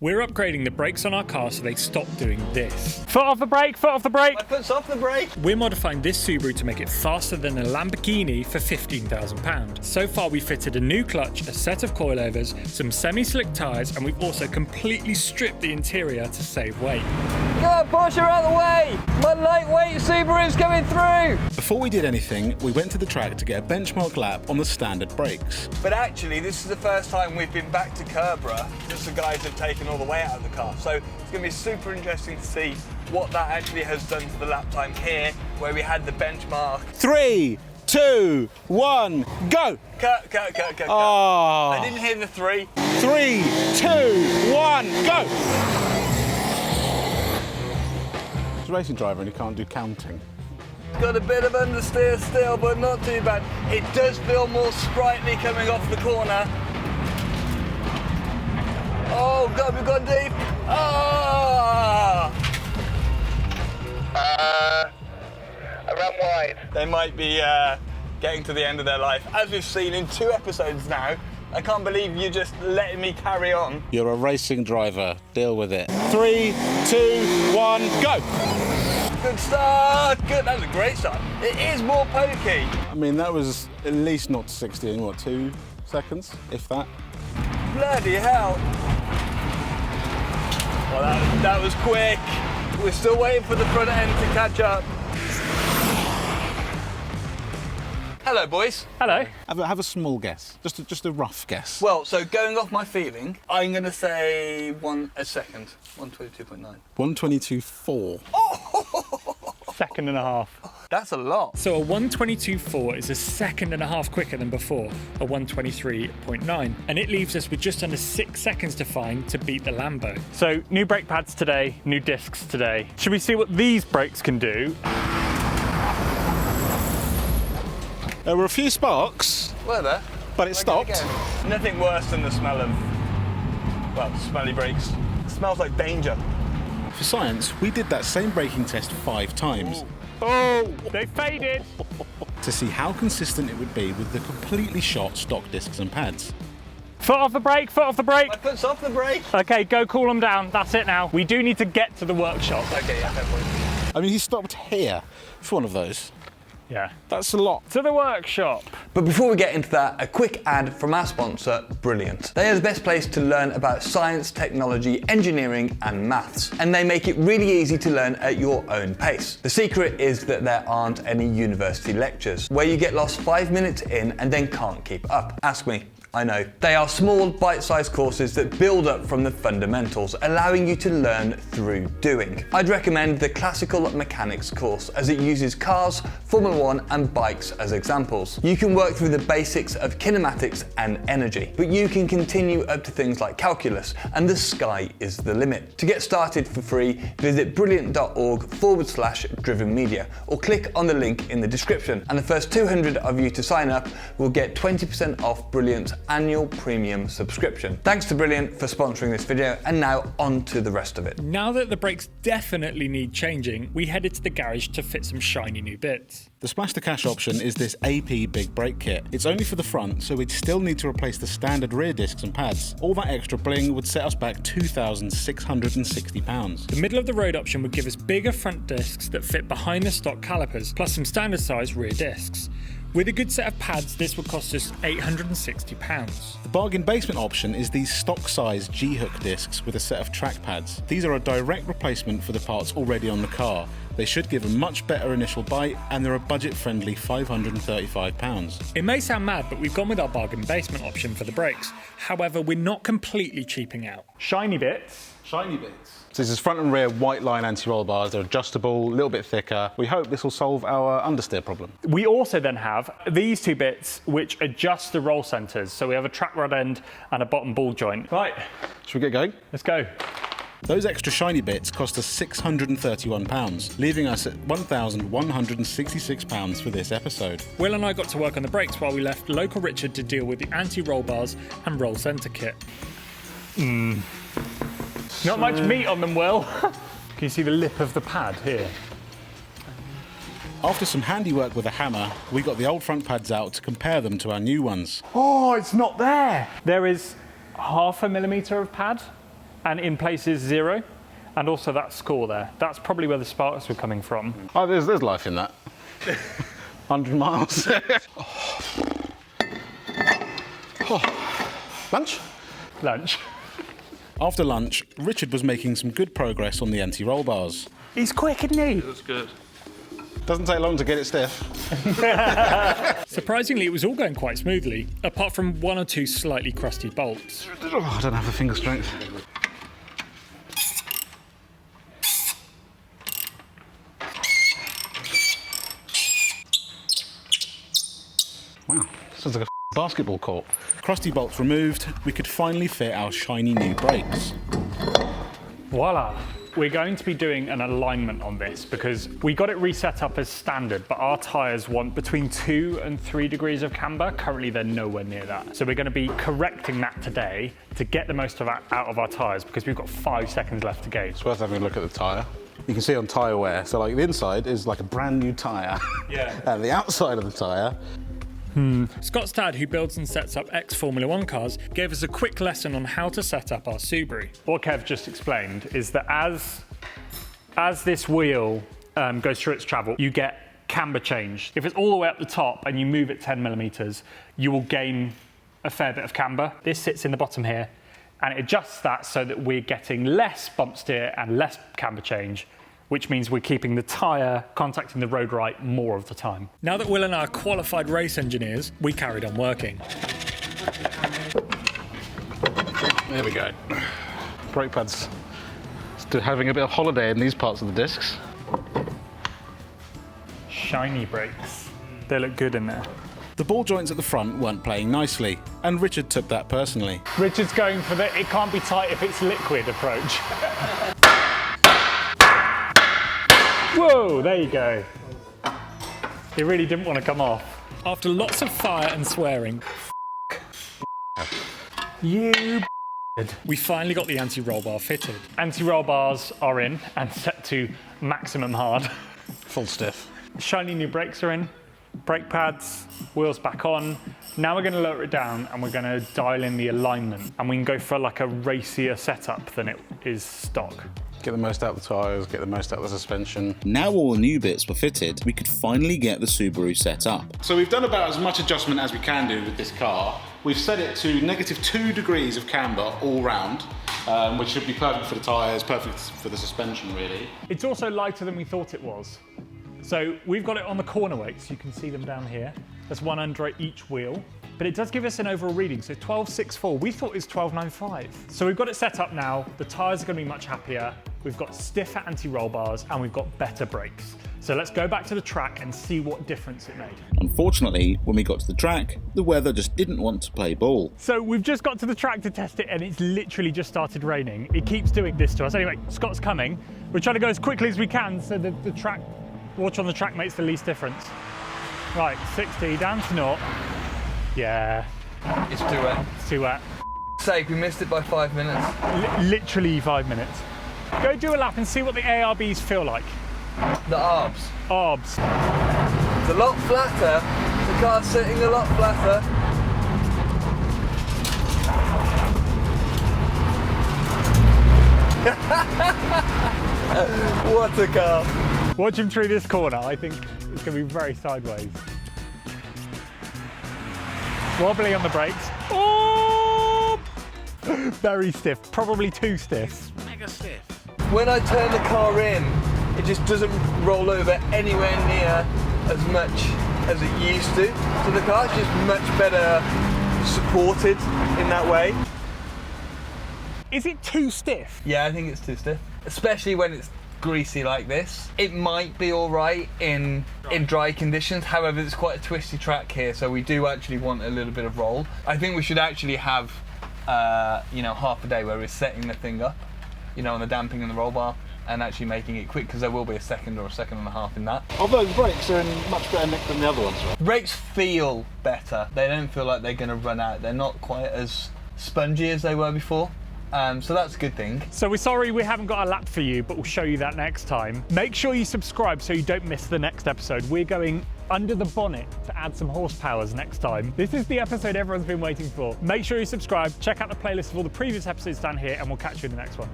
We're upgrading the brakes on our car so they stop doing this. Foot off the brake, foot off the brake. My foot's off the brake. We're modifying this Subaru to make it faster than a Lamborghini for £15,000. So far we fitted a new clutch, a set of coilovers, some semi-slick tyres, and we've also completely stripped the interior to save weight. Come on, Porsche, out of the way! My lightweight Subaru's coming through! Before we did anything, we went to the track to get a benchmark lap on the standard brakes. But actually, this is the first time we've been back to Kerbera, just the guys have taken all the way out of the car. So it's going to be super interesting to see what that actually has done to the lap time here, where we had the benchmark. 3, 2, 1, go! Cut. Oh. I didn't hear the 3. 3, 2, 1, go! He's a racing driver and he can't do counting. Got a bit of understeer still, but not too bad. It does feel more sprightly coming off the corner. Oh God, we've gone deep. I ran wide. They might be getting to the end of their life. As we've seen in 2 episodes now, I can't believe you're just letting me carry on. You're a racing driver, deal with it. 3, 2, 1, go! Good start, good, that was a great start. It is more pokey. I mean, that was at least not 60 in, what, 2 seconds, if that? Bloody hell. Well, that was quick. We're still waiting for the front end to catch up. Hello, boys. Hello. Have a small guess, just a rough guess. Well, so going off my feeling, I'm going to say 1 second. 122.9. 122.4. Second and a half. That's a lot. So a 122.4 is a second and a half quicker than before, a 123.9. And it leaves us with just under 6 seconds to find to beat the Lambo. So, new brake pads today, new discs today. Should we see what these brakes can do? There were a few sparks, Were there? but it stopped. Nothing worse than the smell of, well, smelly brakes. It smells like danger. For science, we did that same braking test 5 times. Oh, they faded. To see how consistent it would be with the completely shot stock discs and pads. Foot off the brake, foot off the brake. My foot's off the brake. Okay, go cool them down. That's it now. We do need to get to the workshop. Okay, yeah, fair point. I mean, he stopped here for one of those. Yeah. That's a lot. To the workshop. But before we get into that, a quick ad from our sponsor, Brilliant. They are the best place to learn about science, technology, engineering, and maths. And they make it really easy to learn at your own pace. The secret is that there aren't any university lectures, where you get lost 5 minutes in and then can't keep up. Ask me. I know. They are small, bite-sized courses that build up from the fundamentals, allowing you to learn through doing. I'd recommend the Classical Mechanics course, as it uses cars, Formula 1 and bikes as examples. You can work through the basics of kinematics and energy, but you can continue up to things like calculus, and the sky is the limit. To get started for free, visit brilliant.org/driven media, or click on the link in the description, and the first 200 of you to sign up will get 20% off Brilliant's annual premium subscription. Thanks to Brilliant for sponsoring this video, and now on to the rest of it. Now that the brakes definitely need changing, we headed to the garage to fit some shiny new bits. The Splash to Cash option is this AP big brake kit. It's only for the front, so we'd still need to replace the standard rear discs and pads. All that extra bling would set us back £2,660. The middle of the road option would give us bigger front discs that fit behind the stock calipers, plus some standard size rear discs. With a good set of pads, this would cost us £860. The bargain basement option is these stock size G-hook discs with a set of track pads. These are a direct replacement for the parts already on the car. They should give a much better initial bite, and they're a budget-friendly £535. It may sound mad, but we've gone with our bargain basement option for the brakes. However, we're not completely cheaping out. Shiny bits. Shiny bits. So this is front and rear white line anti-roll bars. They're adjustable, a little bit thicker. We hope this will solve our understeer problem. We also then have these 2 bits which adjust the roll centres. So we have a track rod end and a bottom ball joint. Right. Should we get going? Let's go. Those extra shiny bits cost us £631, leaving us at £1,166 for this episode. Will and I got to work on the brakes while we left local Richard to deal with the anti-roll bars and roll centre kit. Not much meat on them, Will. Can you see the lip of the pad here? After some handiwork with a hammer, we got the old front pads out to compare them to our new ones. Oh, it's not there. There is 0.5 millimetre of pad and in places 0. And also that score there. That's probably where the sparks were coming from. Oh, there's life in that. 100 miles. Lunch? Lunch. After lunch, Richard was making some good progress on the anti-roll bars. He's quick, isn't he? That's good. Doesn't take long to get it stiff. Surprisingly, it was all going quite smoothly, apart from 1 or 2 slightly crusty bolts. Oh, I don't have the finger strength. Wow, sounds like a basketball court. Crusty bolts removed, we could finally fit our shiny new brakes. Voila. We're going to be doing an alignment on this because we got it reset up as standard, but our tyres want between 2 and 3 degrees of camber. Currently, they're nowhere near that. So we're going to be correcting that today to get the most out of our tyres because we've got 5 seconds left to go. It's worth having a look at the tyre. You can see on tyre wear, so like the inside is like a brand new tyre. Yeah. And the outside of the tyre. Scott's dad, who builds and sets up ex-Formula 1 cars, gave us a quick lesson on how to set up our Subaru. What Kev just explained is that as this wheel goes through its travel, you get camber change. If it's all the way up the top and you move it 10 millimeters, you will gain a fair bit of camber. This sits in the bottom here, and it adjusts that so that we're getting less bump steer and less camber change, which means we're keeping the tyre contacting the road right more of the time. Now that Will and I are qualified race engineers, we carried on working. There we go. Brake pads. Still having a bit of holiday in these parts of the discs. Shiny brakes. They look good in there. The ball joints at the front weren't playing nicely, and Richard took that personally. Richard's going for the it can't be tight if it's liquid approach. Whoa, there you go. It really didn't want to come off. After lots of fire and swearing, You we finally got the anti-roll bar fitted. Anti-roll bars are in and set to maximum hard. Full stiff. Shiny new brakes are in, brake pads, wheels back on. Now we're going to lower it down and we're going to dial in the alignment, and we can go for like a racier setup than it is stock. Get the most out of the tyres, get the most out of the suspension. Now all the new bits were fitted, we could finally get the Subaru set up. So we've done about as much adjustment as we can do with this car. We've set it to -2 degrees of camber all round, which should be perfect for the tyres, perfect for the suspension really. It's also lighter than we thought it was. So we've got it on the corner weights, you can see them down here. There's one under each wheel, but it does give us an overall reading. So 12.64, we thought it was 12.95. So we've got it set up now, the tyres are gonna be much happier, we've got stiffer anti-roll bars, and we've got better brakes. So let's go back to the track and see what difference it made. Unfortunately, when we got to the track, the weather just didn't want to play ball. So we've just got to the track to test it and it's literally just started raining. It keeps doing this to us. Anyway, Scott's coming. We're trying to go as quickly as we can so that the track, watch on the track makes the least difference. Right, 60, down to 0. Yeah, It's too wet. it's too wet. Sake, we missed it by 5 minutes. Literally 5 minutes. Go do a lap and see what the ARBs feel like. The arbs. Arbs. It's a lot flatter. The car's sitting a lot flatter. What a car. Watch him through this corner. I think it's going to be very sideways. Wobbly on the brakes. Oh! Very stiff. Probably too stiff. Mega stiff. When I turn the car in, it just doesn't roll over anywhere near as much as it used to. So the car's just much better supported in that way. Is it too stiff? Yeah, I think it's too stiff. Especially when it's greasy like this. It might be all right in dry conditions. However, it's quite a twisty track here, so we do actually want a little bit of roll. I think we should actually have, half a day where we're setting the thing up, on the damping and the roll bar, and actually making it quick, because there will be a second or a second and a half in that. Although the brakes are in much better nick than the other ones, right? Brakes feel better. They don't feel like they're going to run out. They're not quite as spongy as they were before. So that's a good thing. So we're sorry we haven't got a lap for you, but we'll show you that next time. Make sure you subscribe so you don't miss the next episode. We're going under the bonnet to add some horsepowers next time. This is the episode everyone's been waiting for. Make sure you subscribe, check out the playlist of all the previous episodes down here, and we'll catch you in the next one.